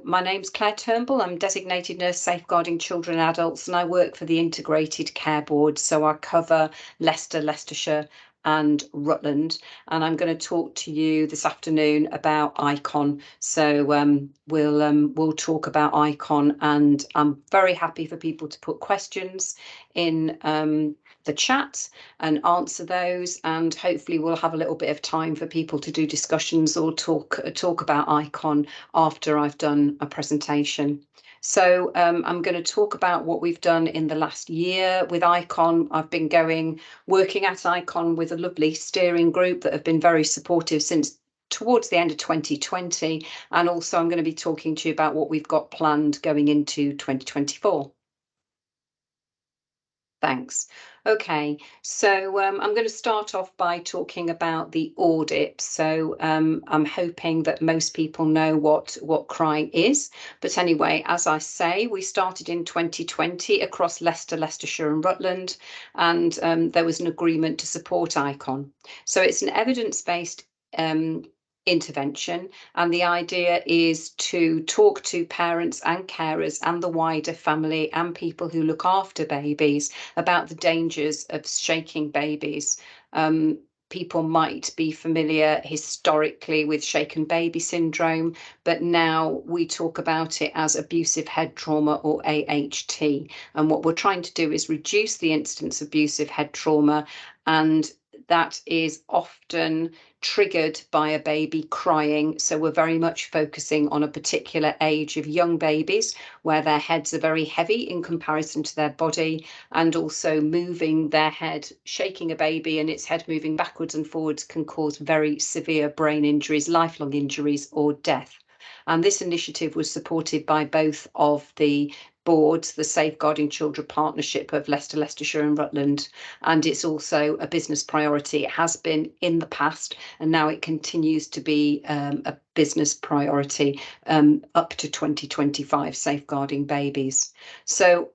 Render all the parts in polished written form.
My name's Claire Turnbull. I'm designated nurse safeguarding children and adults, and I work for the Integrated Care Board. So I cover Leicester, Leicestershire, and Rutland. And I'm going to talk to you this afternoon about ICON. So we'll talk about ICON, and I'm very happy for people to put questions in the chat and answer those, and hopefully we'll have a little bit of time for people to do discussions or talk about ICON after I've done a presentation. So I'm going to talk about what we've done in the last year with ICON. I've been working at ICON with a lovely steering group that have been very supportive since towards the end of 2020. And also I'm going to be talking to you about what we've got planned going into 2024. Thanks. Okay, so I'm going to start off by talking about the audit. So I'm hoping that most people know what CRY is. But anyway, as I say, we started in 2020 across Leicester, Leicestershire and Rutland, and there was an agreement to support ICON. So it's an evidence-based intervention, and the idea is to talk to parents and carers and the wider family and people who look after babies about the dangers of shaking babies. People might be familiar historically with shaken baby syndrome, but now we talk about it as abusive head trauma, or AHT. And what we're trying to do is reduce the incidence of abusive head trauma, and that is often triggered by a baby crying. So we're very much focusing on a particular age of young babies where their heads are very heavy in comparison to their body, and also moving their head, shaking a baby and its head moving backwards and forwards can cause very severe brain injuries, lifelong injuries, or death. And this initiative was supported by both of the boards, the Safeguarding Children Partnership of Leicester, Leicestershire and Rutland, and it's also a business priority. It has been in the past, and now it continues to be a business priority up to 2025, safeguarding babies. So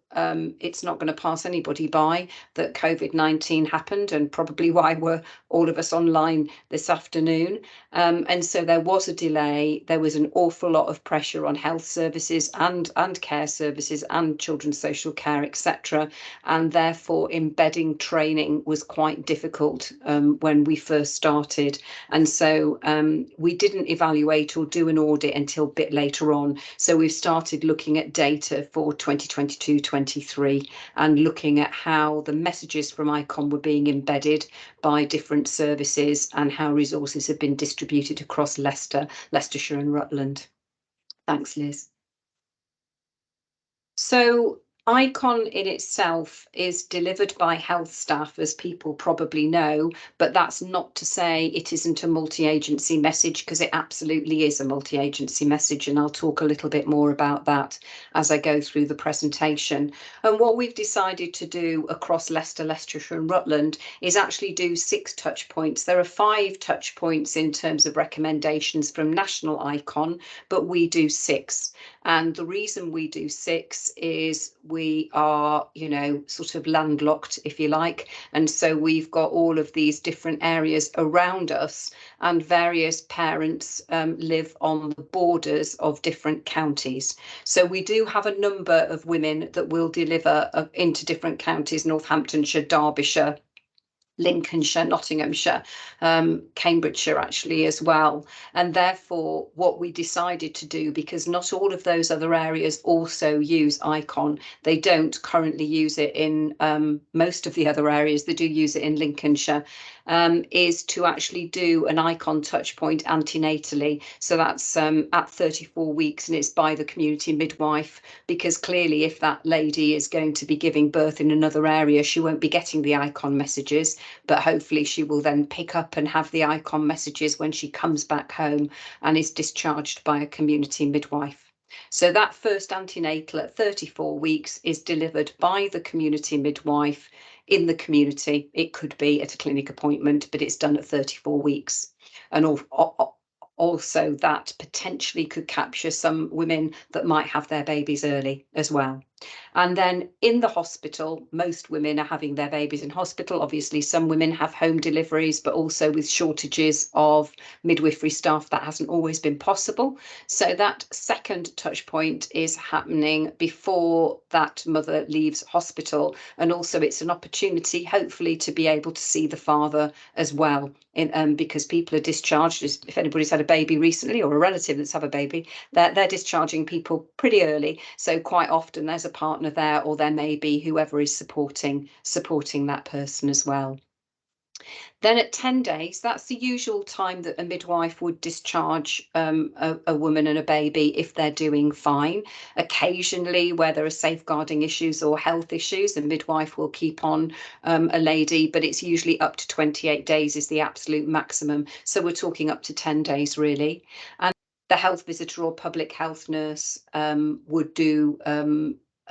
it's not going to pass anybody by that COVID-19 happened, and probably why we're all of us online this afternoon. And so there was a delay. There was an awful lot of pressure on health services and care services and children's social care, etc. And therefore embedding training was quite difficult when we first started. And so we didn't evaluate or do an audit until a bit later on. So we've started looking at data for 2022-23 and looking at how the messages from ICON were being embedded by different services and how resources have been distributed across Leicester, Leicestershire and Rutland. Thanks, Liz. So ICON in itself is delivered by health staff, as people probably know, but that's not to say it isn't a multi-agency message, because it absolutely is a multi-agency message, and I'll talk a little bit more about that as I go through the presentation. And what we've decided to do across Leicester, Leicestershire and Rutland is actually do 6 touch points. There are 5 touch points in terms of recommendations from national ICON, but we do 6. And the reason we do 6 is we are, sort of landlocked, if you like. And so we've got all of these different areas around us, and various parents live on the borders of different counties. So we do have a number of women that will deliver into different counties: Northamptonshire, Derbyshire, Lincolnshire, Nottinghamshire, Cambridgeshire actually as well. And therefore what we decided to do, because not all of those other areas also use ICON, they don't currently use it in most of the other areas, they do use it in Lincolnshire, is to actually do an ICON touch point antenatally. So that's at 34 weeks, and it's by the community midwife, because clearly if that lady is going to be giving birth in another area, she won't be getting the ICON messages, but hopefully she will then pick up and have the ICON messages when she comes back home and is discharged by a community midwife. So that first antenatal at 34 weeks is delivered by the community midwife in the community. It could be at a clinic appointment, but it's done at 34 weeks. And also that potentially could capture some women that might have their babies early as well. And then in the hospital, most women are having their babies in hospital. Obviously, some women have home deliveries, but also with shortages of midwifery staff, that hasn't always been possible. So that second touch point is happening before that mother leaves hospital. And also it's an opportunity, hopefully, to be able to see the father as well. Because people are discharged, if anybody's had a baby recently or a relative that's had a baby, they're discharging people pretty early. So quite often there's a partner there, or there may be whoever is supporting that person as well. Then at 10 days, that's the usual time that a midwife would discharge a woman and a baby if they're doing fine. Occasionally, where there are safeguarding issues or health issues, the midwife will keep on a lady, but it's usually up to 28 days is the absolute maximum. So we're talking up to 10 days, really. And the health visitor or public health nurse would do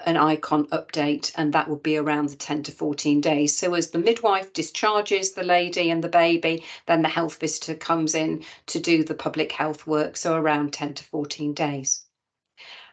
an icon update, and that would be around the 10 to 14 days. So as the midwife discharges the lady and the baby, then the health visitor comes in to do the public health work, so around 10 to 14 days.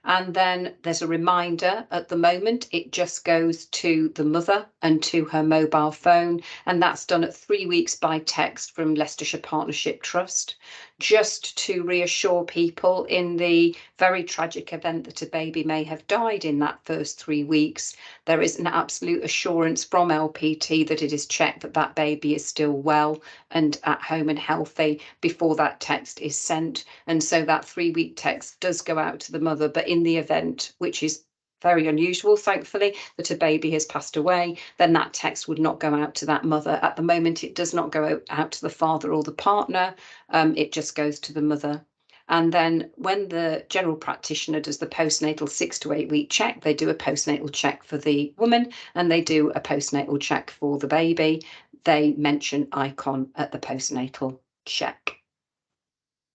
And then there's a reminder. At the moment, it just goes to the mother and to her mobile phone, and that's done at 3 weeks by text from Leicestershire Partnership Trust, just to reassure people in the very tragic event that a baby may have died in that first 3 weeks. There is an absolute assurance from LPT that it is checked that that baby is still well and at home and healthy before that text is sent. And so that 3-week text does go out to the mother. But in the event, which is very unusual, thankfully, that a baby has passed away, then that text would not go out to that mother. At the moment, it does not go out to the father or the partner. It just goes to the mother. And then when the general practitioner does the postnatal 6 to 8 week check, they do a postnatal check for the woman and they do a postnatal check for the baby. They mention icon at the postnatal check.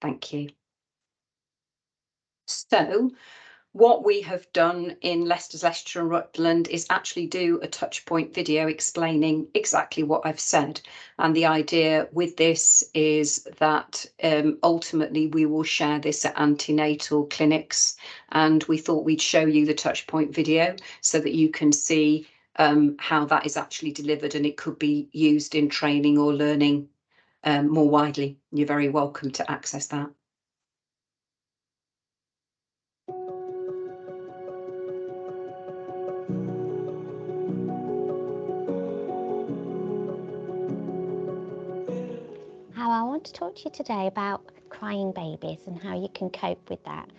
Thank you. So what we have done in Leicestershire and Rutland is actually do a touch point video explaining exactly what I've said. And the idea with this is that ultimately we will share this at antenatal clinics. And we thought we'd show you the touch point video so that you can see how that is actually delivered, and it could be used in training or learning more widely. You're very welcome to access that. How I want to talk to you today about crying babies and how you can cope with that.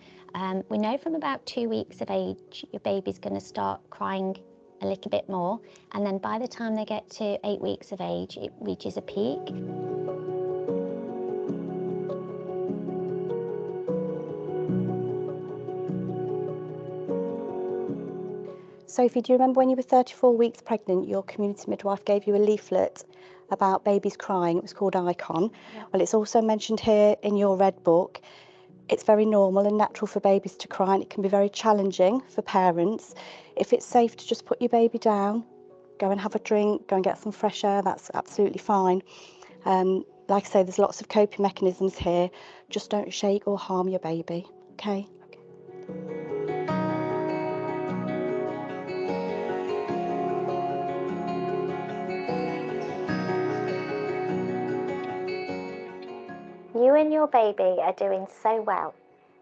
We know from about 2 weeks of age, your baby's going to start crying a little bit more, and then by the time they get to 8 weeks of age, it reaches a peak. Sophie, do you remember when you were 34 weeks pregnant, your community midwife gave you a leaflet about babies crying? It was called Icon. Yeah. Well, it's also mentioned here in your red book. It's very normal and natural for babies to cry, and it can be very challenging for parents. If it's safe to just put your baby down, go and have a drink, go and get some fresh air, that's absolutely fine. Like I say, there's lots of coping mechanisms here. Just don't shake or harm your baby, okay? You and your baby are doing so well.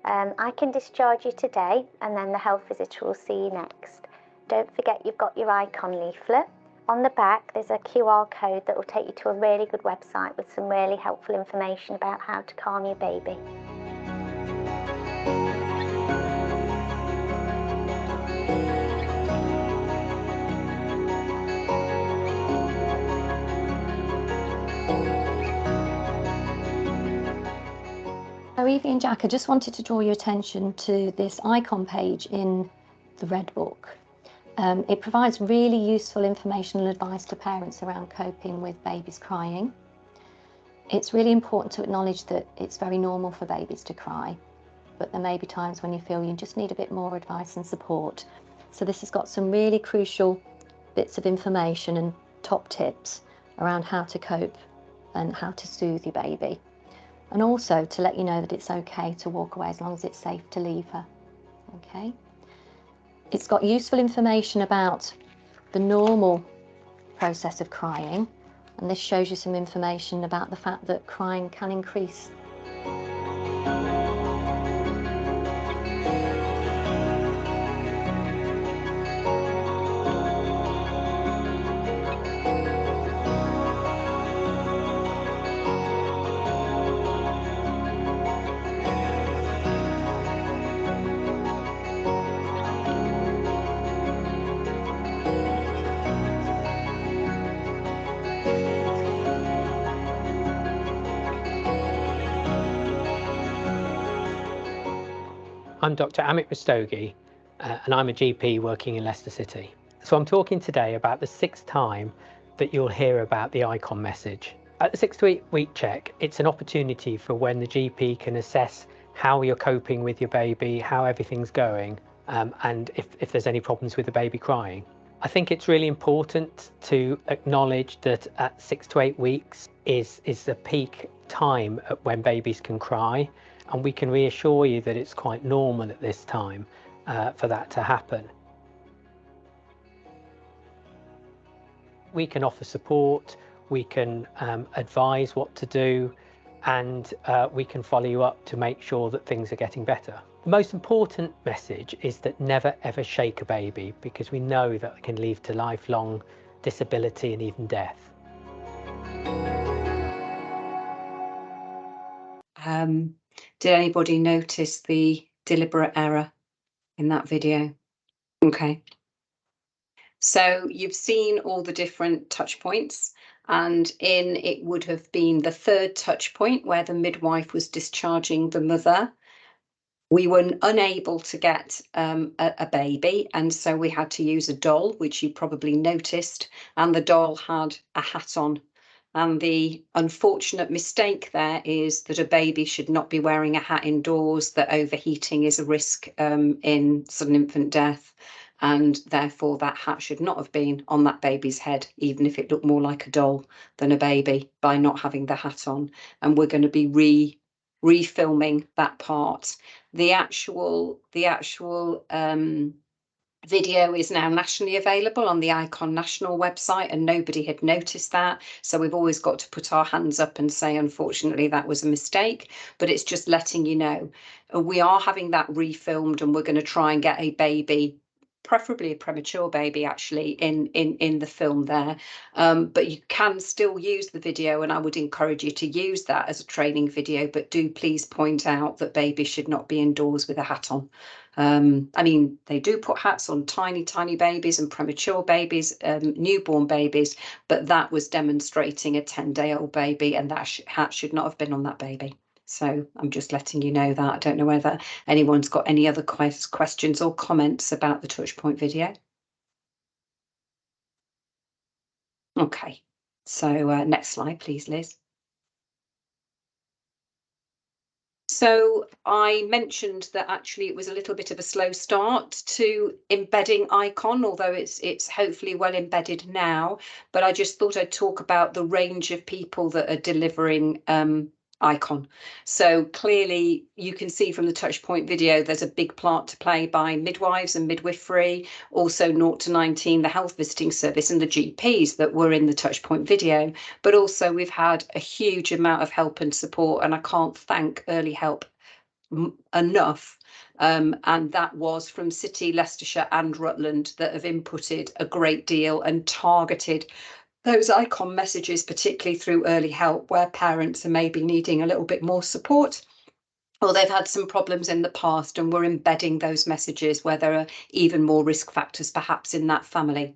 I can discharge you today, and then the health visitor will see you next. Don't forget you've got your icon leaflet. On the back there's a QR code that will take you to a really good website with some really helpful information about how to calm your baby. So Evie and Jack, I just wanted to draw your attention to this icon page in the Red Book. It provides really useful information and advice to parents around coping with babies crying. It's really important to acknowledge that it's very normal for babies to cry, but there may be times when you feel you just need a bit more advice and support. So this has got some really crucial bits of information and top tips around how to cope and how to soothe your baby. And also to let you know that it's okay to walk away as long as it's safe to leave her. Okay. It's got useful information about the normal process of crying, and this shows you some information about the fact that crying can increase. I'm Dr. Amit Rastogi, and I'm a GP working in Leicester City. So I'm talking today about the 6th time that you'll hear about the ICON message. At the 6 to 8 week check, it's an opportunity for when the GP can assess how you're coping with your baby, how everything's going, and if there's any problems with the baby crying. I think it's really important to acknowledge that at 6 to 8 weeks is the peak time at when babies can cry, and we can reassure you that it's quite normal at this time for that to happen. We can offer support, we can advise what to do, and we can follow you up to make sure that things are getting better. The most important message is that never ever shake a baby, because we know that it can lead to lifelong disability and even death. Did anybody notice the deliberate error in that video? Okay. So you've seen all the different touch points, and it would have been the 3rd touch point where the midwife was discharging the mother. We were unable to get a baby, and so we had to use a doll, which you probably noticed, and the doll had a hat on. And the unfortunate mistake there is that a baby should not be wearing a hat indoors, that overheating is a risk in sudden infant death, and therefore that hat should not have been on that baby's head, even if it looked more like a doll than a baby, by not having the hat on. And we're going to be refilming that part. The actual video is now nationally available on the ICON national website, and nobody had noticed that. So we've always got to put our hands up and say, unfortunately, that was a mistake. But it's just letting you know, we are having that refilmed, and we're going to try and get a baby, preferably a premature baby, actually in the film there. But you can still use the video, and I would encourage you to use that as a training video, but do please point out that babies should not be indoors with a hat on. I mean, they do put hats on tiny babies and premature babies, newborn babies, but that was demonstrating a 10-day-old baby, and that hat should not have been on that baby. So I'm just letting you know that. I don't know whether anyone's got any other questions or comments about the Touchpoint video. Okay, so next slide, please, Liz. So I mentioned that actually it was a little bit of a slow start to embedding ICON, although it's hopefully well embedded now. But I just thought I'd talk about the range of people that are delivering ICON. So clearly you can see from the Touchpoint video there's a big part to play by midwives and midwifery, also 0 to 19 the health visiting service and the GPs that were in the Touchpoint video, but also we've had a huge amount of help and support, and I can't thank Early Help enough, and that was from City, Leicestershire and Rutland that have inputted a great deal and targeted those ICON messages, particularly through Early Help, where parents are maybe needing a little bit more support, or they've had some problems in the past, and we're embedding those messages where there are even more risk factors perhaps in that family.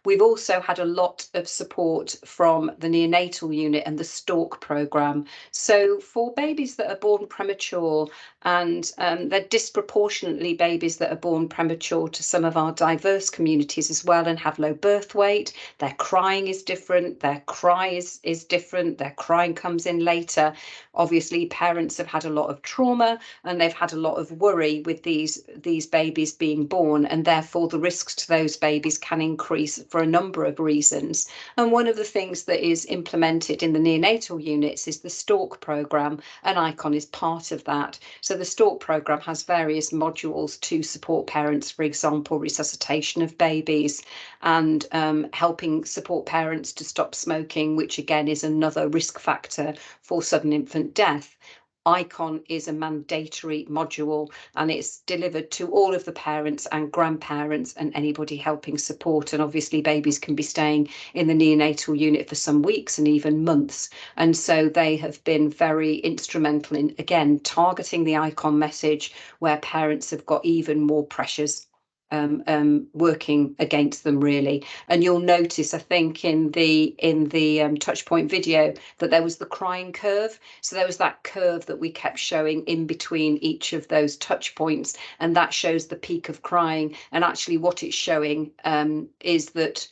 We've also had a lot of support from the neonatal unit and the Stalk programme. So for babies that are born premature, and they're disproportionately babies that are born premature to some of our diverse communities as well, and have low birth weight, their crying is different, their cry is different, their crying comes in later. Obviously, parents have had a lot of trauma, and they've had a lot of worry with these babies being born, and therefore the risks to those babies can increase for a number of reasons. And one of the things that is implemented in the neonatal units is the STALK programme, and ICON is part of that. So the STALK programme has various modules to support parents, for example, resuscitation of babies and helping support parents to stop smoking, which again is another risk factor for sudden infant death. ICON is a mandatory module and it's delivered to all of the parents and grandparents and anybody helping support. And obviously babies can be staying in the neonatal unit for some weeks and even months. And so they have been very instrumental in, again, targeting the ICON message where parents have got even more pressures working against them, really. And you'll notice, I think, in the touchpoint video that there was the crying curve. So there was that curve that we kept showing in between each of those touch points, and that shows the peak of crying. And actually what it's showing is that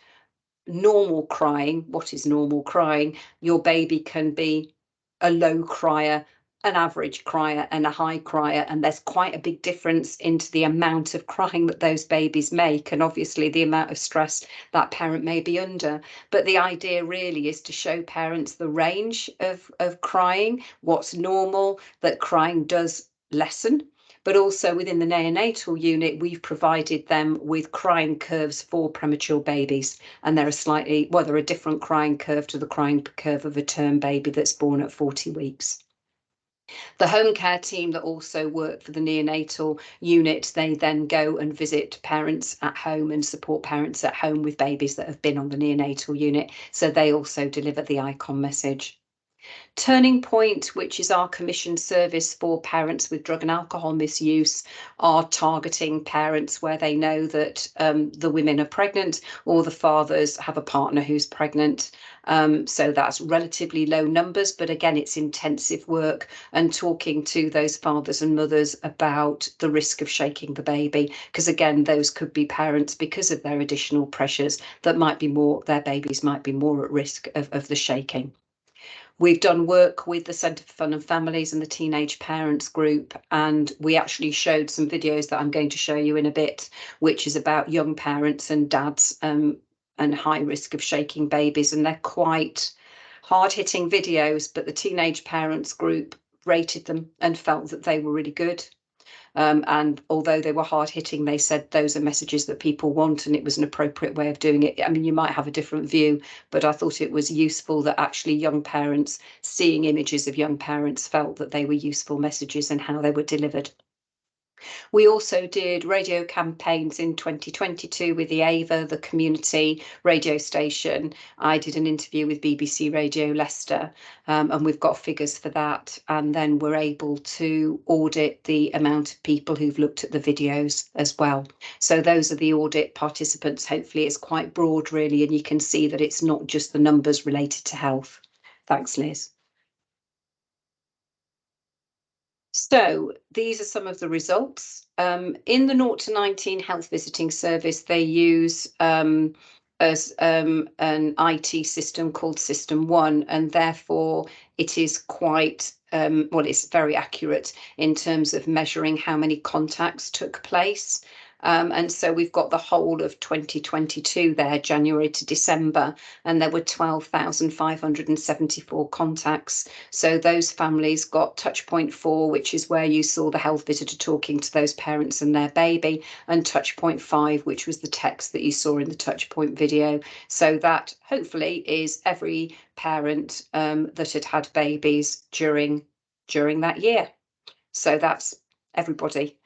normal crying, what is normal crying? Your baby can be a low crier, an average crier and a high crier, and there's quite a big difference into the amount of crying that those babies make, and obviously the amount of stress that parent may be under. But the idea really is to show parents the range of crying, what's normal, that crying does lessen. But also within the neonatal unit, we've provided them with crying curves for premature babies. And they're a different crying curve to the crying curve of a term baby that's born at 40 weeks. The home care team that also work for the neonatal unit, they then go and visit parents at home and support parents at home with babies that have been on the neonatal unit. So they also deliver the ICON message. Turning Point, which is our commissioned service for parents with drug and alcohol misuse, are targeting parents where they know that the women are pregnant or the fathers have a partner who's pregnant. So that's relatively low numbers, but again, it's intensive work and talking to those fathers and mothers about the risk of shaking the baby, because again, those could be parents because of their additional pressures that might be more, their babies might be more at risk of the shaking. We've done work with the Centre for Fun and Families and the Teenage Parents Group, and we actually showed some videos that I'm going to show you in a bit, which is about young parents and dads and high risk of shaking babies. And they're quite hard-hitting videos, but the Teenage Parents Group rated them and felt that they were really good. And although they were hard hitting, they said those are messages that people want and it was an appropriate way of doing it. I mean, you might have a different view, but I thought it was useful that actually young parents, seeing images of young parents, felt that they were useful messages and how they were delivered. We also did radio campaigns in 2022 with the AVA, the community radio station. I did an interview with BBC Radio Leicester, and we've got figures for that. And then we're able to audit the amount of people who've looked at the videos as well. So those are the audit participants. Hopefully it's quite broad, really, and you can see that it's not just the numbers related to health. Thanks, Liz. So these are some of the results. In the 0 to 19 health visiting service, they use an IT system called System 1, and therefore it is quite, it's very accurate in terms of measuring how many contacts took place. And so we've got the whole of 2022 there, January to December, and there were 12,574 contacts. So those families got touchpoint 4, which is where you saw the health visitor talking to those parents and their baby, and touchpoint 5, which was the text that you saw in the touchpoint video. So that hopefully is every parent that had had babies during that year. So that's everybody.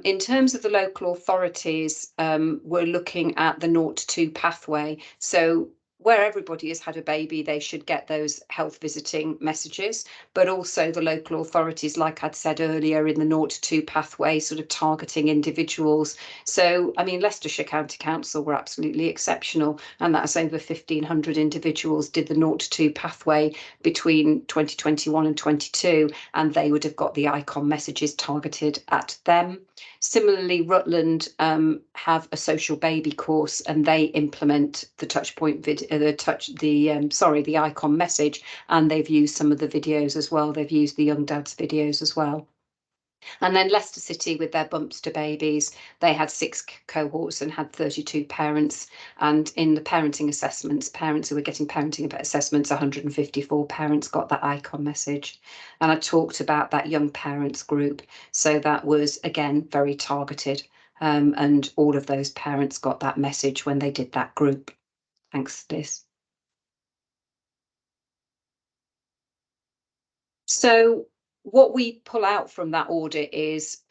In terms of the local authorities, we're looking at the 0 to 2 pathway. So where everybody has had a baby, they should get those health visiting messages, but also the local authorities, like I'd said earlier, in the 0 to 2 pathway, sort of targeting individuals. So, I mean, Leicestershire County Council were absolutely exceptional, and that's over 1,500 individuals did the 0 to 2 pathway between 2021 and 22, and they would have got the ICON messages targeted at them. Similarly, Rutland have a social baby course, and they implement the touchpoint video, the ICON message, and they've used some of the videos as well. They've used the Young Dads videos as well. And then Leicester City, with their Bumps to Babies, they had 6 cohorts and had 32 parents. And in the parenting assessments, parents who were getting parenting assessments, 154 parents got that icon message. And I talked about that young parents group. So that was, again, very targeted. And all of those parents got that message when they did that group. Thanks, Liz. So what we pull out from that audit is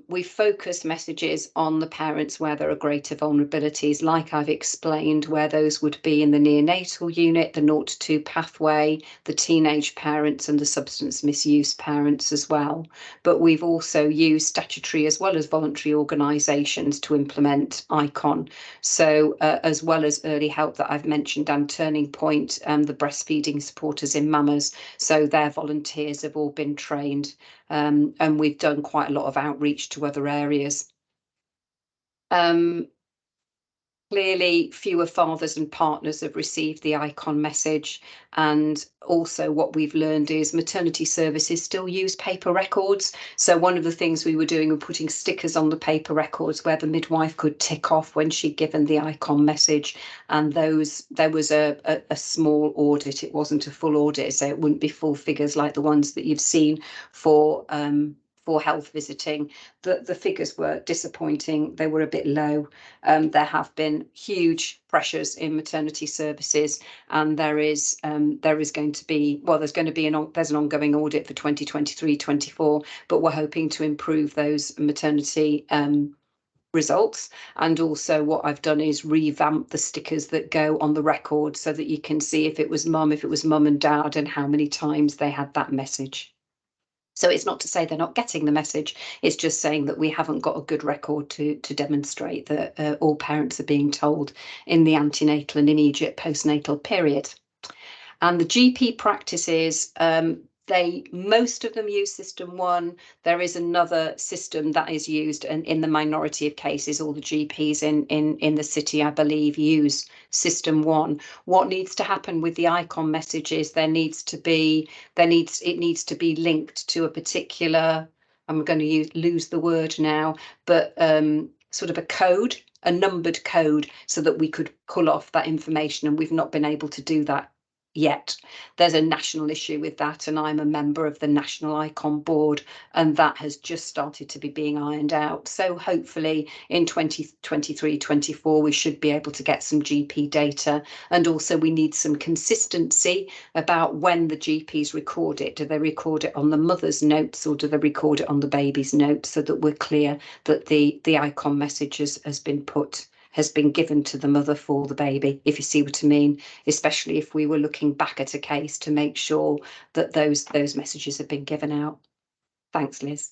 we focus messages on the parents where there are greater vulnerabilities, like I've explained, where those would be in the neonatal unit, the 0 to 2 pathway, the teenage parents and the substance misuse parents as well. But we've also used statutory as well as voluntary organisations to implement ICON. So as well as early help that I've mentioned, and Turning Point, the breastfeeding supporters in mamas. So their volunteers have all been trained, and we've done quite a lot of outreach to other areas. Clearly, fewer fathers and partners have received the ICON message. And also what we've learned is maternity services still use paper records. So one of the things we were doing was putting stickers on the paper records where the midwife could tick off when she'd given the ICON message. And those, there was a small audit. It wasn't a full audit, so it wouldn't be full figures like the ones that you've seen for health visiting. The figures were disappointing. They were a bit low. There have been huge pressures in maternity services, and there's going to be there's an ongoing audit for 2023-24, but we're hoping to improve those maternity results. And also what I've done is revamp the stickers that go on the record so that you can see if it was mum and dad, and how many times they had that message. So it's not to say they're not getting the message, it's just saying that we haven't got a good record to demonstrate that all parents are being told in the antenatal and immediate postnatal period. And the GP practices, most of them use system 1. There is another system that is used, and in the minority of cases, all the GPs in the city, I believe, use system 1. What needs to happen with the ICON message is it needs to be linked to a particular, I'm going to lose the word now, but sort of a code, a numbered code, so that we could pull off that information, and we've not been able to do that yet. There's a national issue with that, and I'm a member of the National ICON board, and that has just started to be being ironed out. So hopefully in 2023-24 we should be able to get some GP data. And also we need some consistency about when the GPs record it. Do they record it on the mother's notes, or do they record it on the baby's notes, so that we're clear that the ICON message has been given to the mother for the baby, if you see what I mean, especially if we were looking back at a case to make sure that those messages have been given out. Thanks, Liz.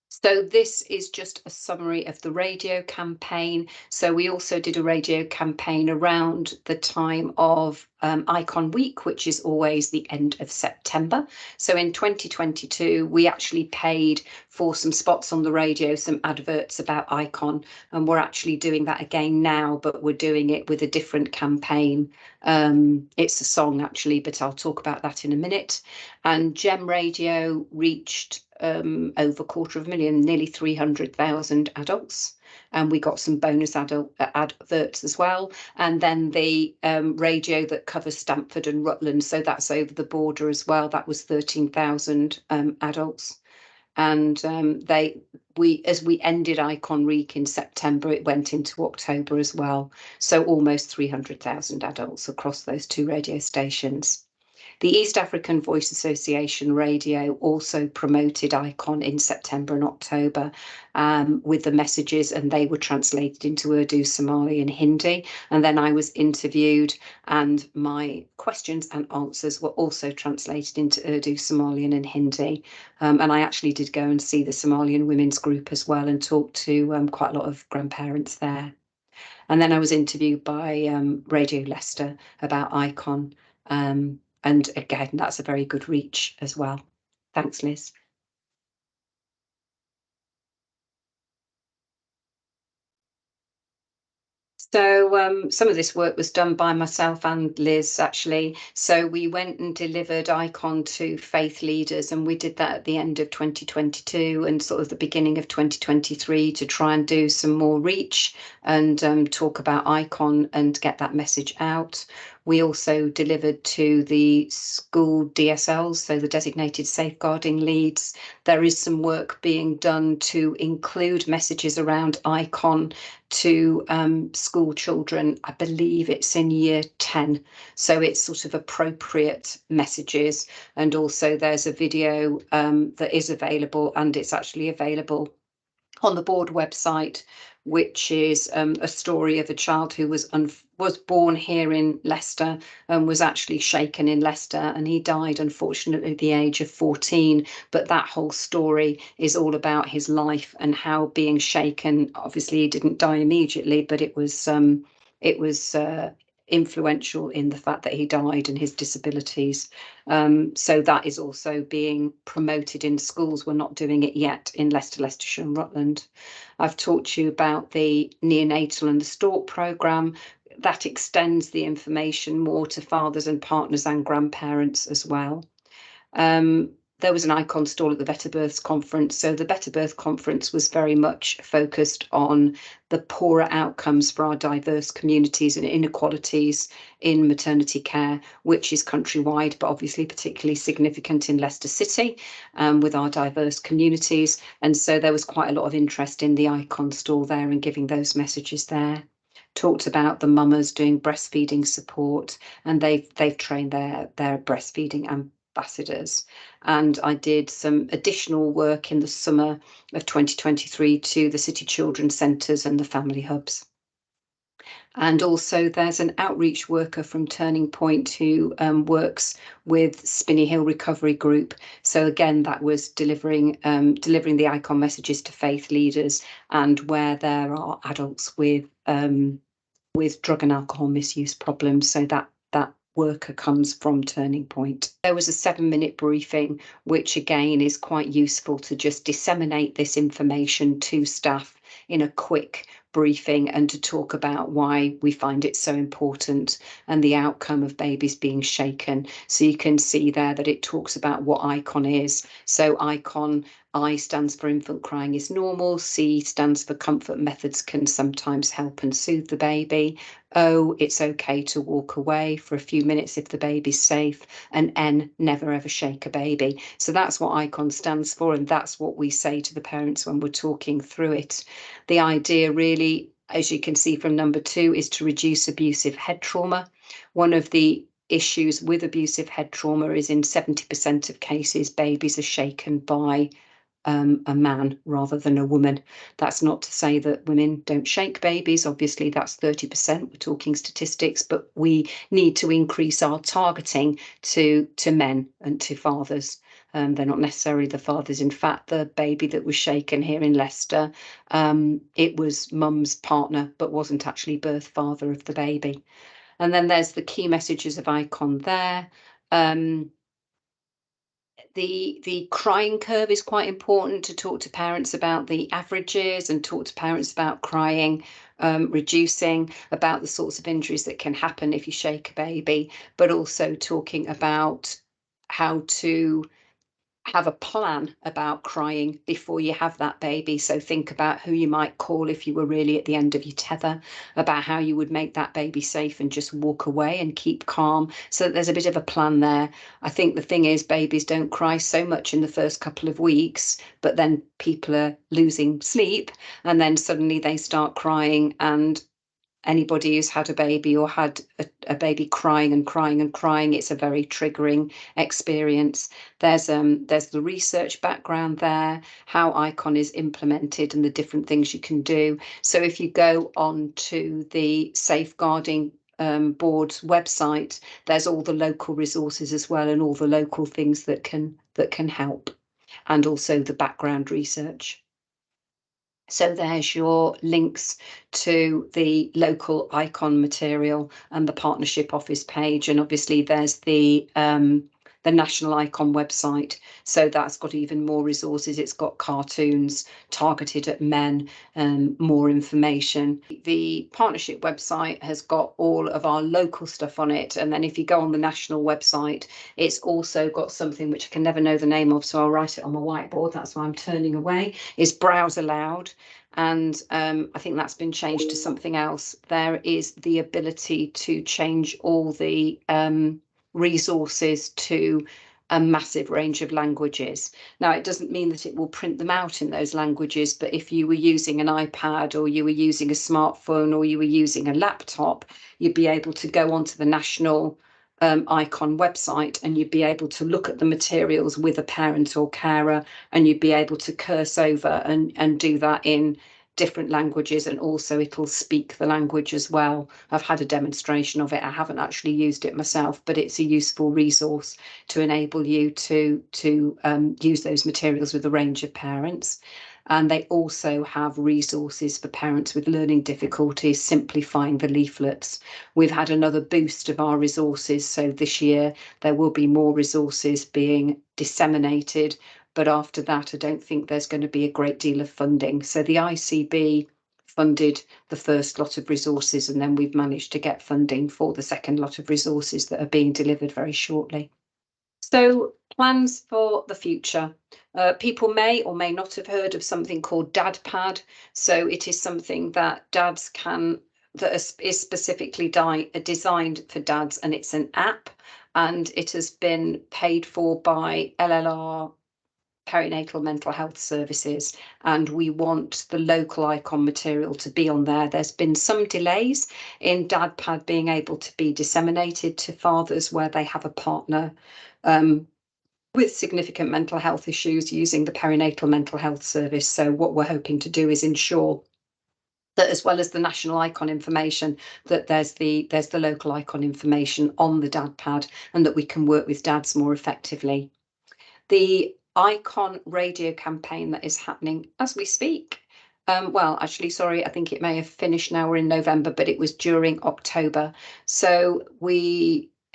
So this is just a summary of the radio campaign. So we also did a radio campaign around the time of ICON Week, which is always the end of September. So in 2022, we actually paid for some spots on the radio, some adverts about ICON, and we're actually doing that again now, but we're doing it with a different campaign. It's a song actually, but I'll talk about that in a minute. And Gem Radio reached over 250,000, nearly 300,000 adults. And we got some bonus adverts as well. And then the radio that covers Stamford and Rutland, so that's over the border as well, that was 13,000 adults. And as we ended ICON Week in September, it went into October as well. So almost 300,000 adults across those 2 radio stations. The East African Voice Association Radio also promoted ICON in September and October with the messages, and they were translated into Urdu, Somali and Hindi. And then I was interviewed, and my questions and answers were also translated into Urdu, Somalian and Hindi. And I actually did go and see the Somalian women's group as well, and talk to quite a lot of grandparents there. And then I was interviewed by Radio Leicester about ICON. And again, that's a very good reach as well. Thanks, Liz. So some of this work was done by myself and Liz, actually. So we went and delivered Icon to faith leaders, and we did that at the end of 2022 and sort of the beginning of 2023 to try and do some more reach and talk about Icon and get that message out. We also delivered to the school DSLs, so the designated safeguarding leads. There is some work being done to include messages around Icon to school children. I believe it's in year 10, so it's sort of appropriate messages. And also there's a video that is available, and it's actually available on the board website, which is a story of a child who was born here in Leicester and was actually shaken in Leicester, and he died unfortunately at the age of 14. But that whole story is all about his life and how being shaken, obviously he didn't die immediately, but it was influential in the fact that he died and his disabilities. So that is also being promoted in schools. We're not doing it yet in Leicester, Leicestershire and Rutland. I've talked to you about the neonatal and the stalk programme. That extends the information more to fathers and partners and grandparents as well. There was an Icon stall at the Better Births conference. So the Better Birth conference was very much focused on the poorer outcomes for our diverse communities and inequalities in maternity care, which is countrywide, but obviously particularly significant in Leicester City with our diverse communities. And so there was quite a lot of interest in the Icon stall there and giving those messages there. Talked about the mamas doing breastfeeding support, and they've trained their breastfeeding ambassadors. And I did some additional work in the summer of 2023 to the City Children's Centres and the family hubs. And also there's an outreach worker from Turning Point who works with Spinney Hill Recovery Group. So again, that was delivering the Icon messages to faith leaders and where there are adults with drug and alcohol misuse problems. So that worker comes from Turning Point. There was a 7-minute briefing, which again is quite useful to just disseminate this information to staff in a quick briefing and to talk about why we find it so important and the outcome of babies being shaken. So you can see there that it talks about what Icon is. So Icon, I stands for infant crying is normal, C stands for comfort methods can sometimes help and soothe the baby, O, it's okay to walk away for a few minutes if the baby's safe, and N, never ever shake a baby. So that's what Icon stands for, and that's what we say to the parents when we're talking through it. The idea really, as you can see from number 2, is to reduce abusive head trauma. One of the issues with abusive head trauma is in 70% of cases, babies are shaken by a man rather than a woman. That's not to say that women don't shake babies. Obviously, that's 30%. We're talking statistics, but we need to increase our targeting to men and to fathers. They're not necessarily the fathers. In fact, the baby that was shaken here in Leicester, it was mum's partner, but wasn't actually birth father of the baby. And then there's the key messages of Icon there. The crying curve is quite important to talk to parents about the averages and talk to parents about crying reducing, about the sorts of injuries that can happen if you shake a baby, but also talking about how to have a plan about crying before you have that baby. So think about who you might call if you were really at the end of your tether, about how you would make that baby safe and just walk away and keep calm. So there's a bit of a plan there. I think the thing is, babies don't cry so much in the first couple of weeks, but then people are losing sleep and then suddenly they start crying, and anybody who's had a baby or had a baby crying and crying and crying, it's a very triggering experience. There's the research background there, how Icon is implemented and the different things you can do. So if you go on to the safeguarding board's website, there's all the local resources as well and all the local things that can help, and also the background research. So there's your links to the local Icon material and the partnership office page. And obviously there's the the National Icon website. So that's got even more resources. It's got cartoons targeted at men, more information. The partnership website has got all of our local stuff on it. And then if you go on the national website, it's also got something which I can never know the name of, so I'll write it on my whiteboard. That's why I'm turning away. Is Browse Aloud. And I think that's been changed to something else. There is the ability to change all the resources to a massive range of languages. Now, it doesn't mean that it will print them out in those languages, but if you were using an iPad or you were using a smartphone or you were using a laptop, you'd be able to go onto the national Icon website and you'd be able to look at the materials with a parent or carer, and you'd be able to curse over and do that in different languages, and also it'll speak the language as well. I've had a demonstration of it. I haven't actually used it myself, but it's a useful resource to enable you to use those materials with a range of parents. And they also have resources for parents with learning difficulties, simplifying the leaflets. We've had another boost of our resources, so this year there will be more resources being disseminated, but after that I don't think there's going to be a great deal of funding. So the ICB funded the first lot of resources, and then we've managed to get funding for the second lot of resources that are being delivered very shortly. So plans for the future. People may or may not have heard of something called DadPad. So it is something that dads can, that is specifically designed for dads, and it's an app, and it has been paid for by LLR Perinatal Mental Health Services, and we want the local Icon material to be on there. There's been some delays in DadPad being able to be disseminated to fathers where they have a partner with significant mental health issues using the Perinatal Mental Health Service. So what we're hoping to do is ensure that, as well as the national Icon information, that there's the local Icon information on the DadPad, and that we can work with dads more effectively. The Icon radio campaign that is happening as we speak. Well, actually, sorry, I think it may have finished now. We're in November, but it was during October. So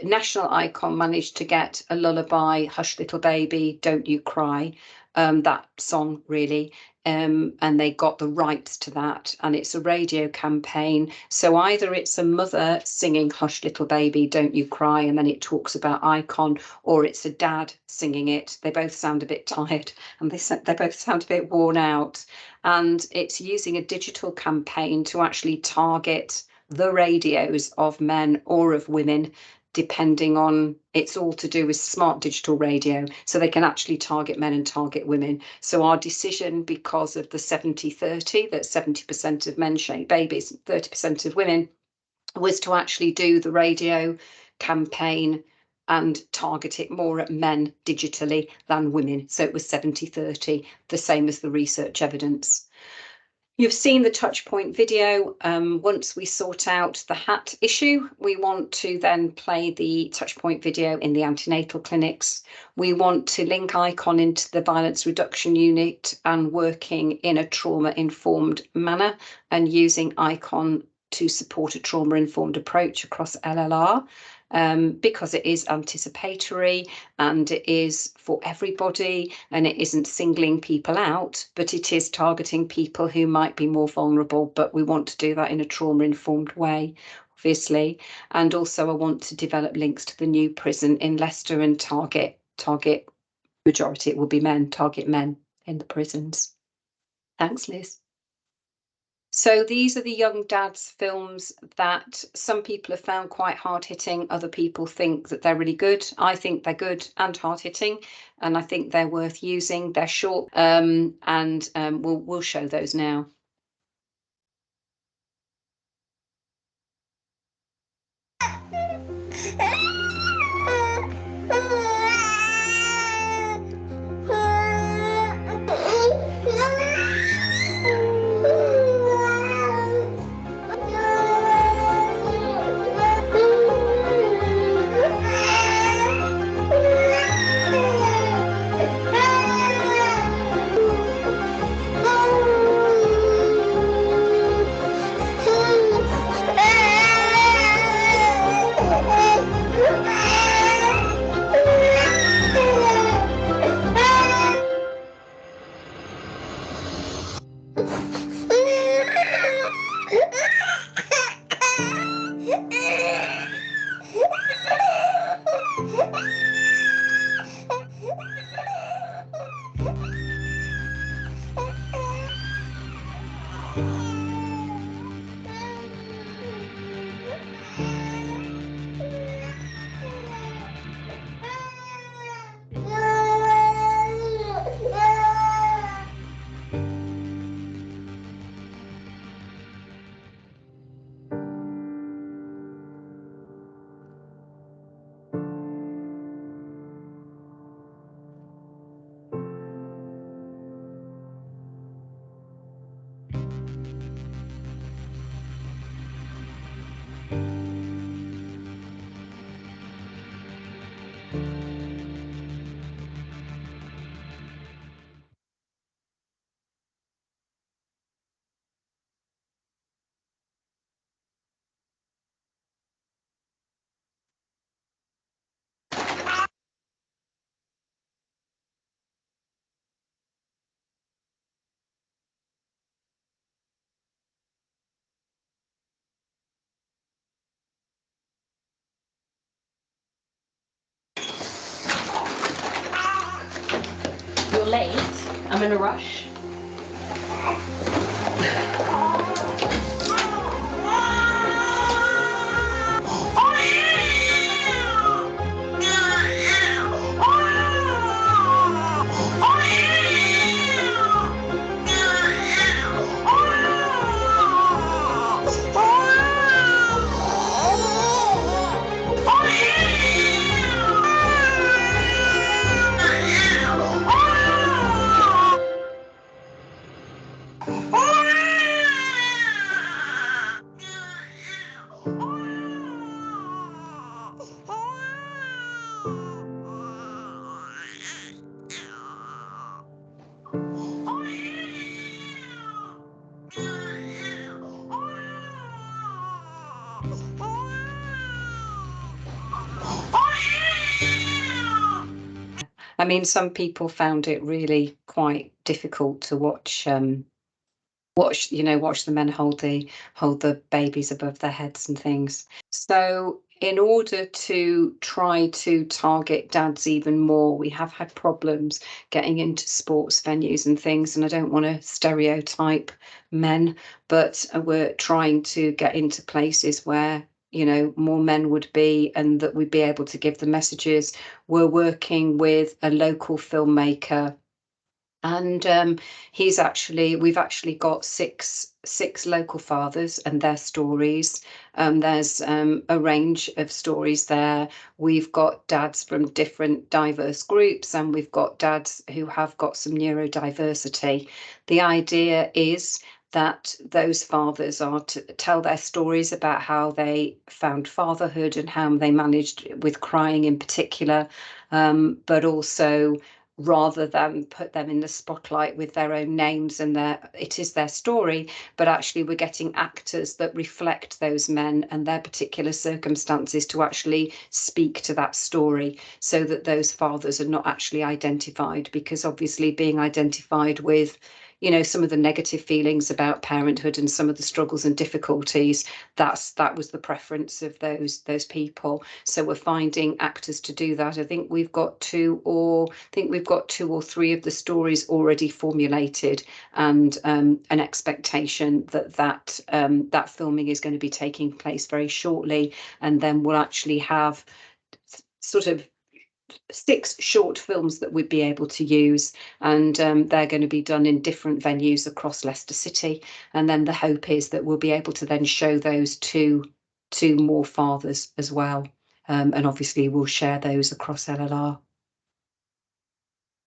National Icon managed to get a lullaby, Hush Little Baby, Don't You Cry, that song really, and they got the rights to that, and it's a radio campaign. So either it's a mother singing Hush Little Baby, Don't You Cry, and then it talks about Icon, or it's a dad singing it. They both sound a bit tired, and they both sound a bit worn out, and it's using a digital campaign to actually target the radios of men or of women, depending on, it's all to do with smart digital radio, so they can actually target men and target women. So our decision, because of the 70-30, that 70% of men shape babies, 30% of women, was to actually do the radio campaign and target it more at men digitally than women. So it was 70-30, the same as the research evidence. You've seen the Touchpoint video. Once we sort out the hat issue, we want to then play the Touchpoint video in the antenatal clinics. We want to link Icon into the violence reduction unit and working in a trauma-informed manner, and using Icon to support a trauma-informed approach across LLR. Because it is anticipatory and it is for everybody, and it isn't singling people out, but it is targeting people who might be more vulnerable. But we want to do that in a trauma-informed way, obviously. And also I want to develop links to the new prison in Leicester and target majority, it will be men, target men in the prisons. Thanks, Liz. So these are the young dads films that some people have found quite hard-hitting. Other people think that they're really good. I think they're good and hard-hitting, and I think they're worth using. They're short, and we'll show those now. You're late. I'm in a rush. I mean, some people found it really quite difficult to watch watch the men hold the babies above their heads and things. So in order to try to target dads even more, we have had problems getting into sports venues and things, and I don't want to stereotype men, but we're trying to get into places where more men would be, and that we'd be able to give the messages. We're working with a local filmmaker, and we've actually got six local fathers and their stories. There's a range of stories there. We've got dads from different diverse groups, and we've got dads who have got some neurodiversity. The idea is that those fathers are to tell their stories about how they found fatherhood and how they managed with crying in particular, but also, rather than put them in the spotlight with their own names and it is their story, but actually we're getting actors that reflect those men and their particular circumstances to actually speak to that story, so that those fathers are not actually identified, because obviously being identified with some of the negative feelings about parenthood and some of the struggles and difficulties, that was the preference of those people. So we're finding actors to do that. I think we've got two or three of the stories already formulated, and an expectation that filming is going to be taking place very shortly, and then we'll actually have sort of 6 short films that we'd be able to use, and they're going to be done in different venues across Leicester City, and then the hope is that we'll be able to then show those to more fathers as well, and obviously we'll share those across LLR.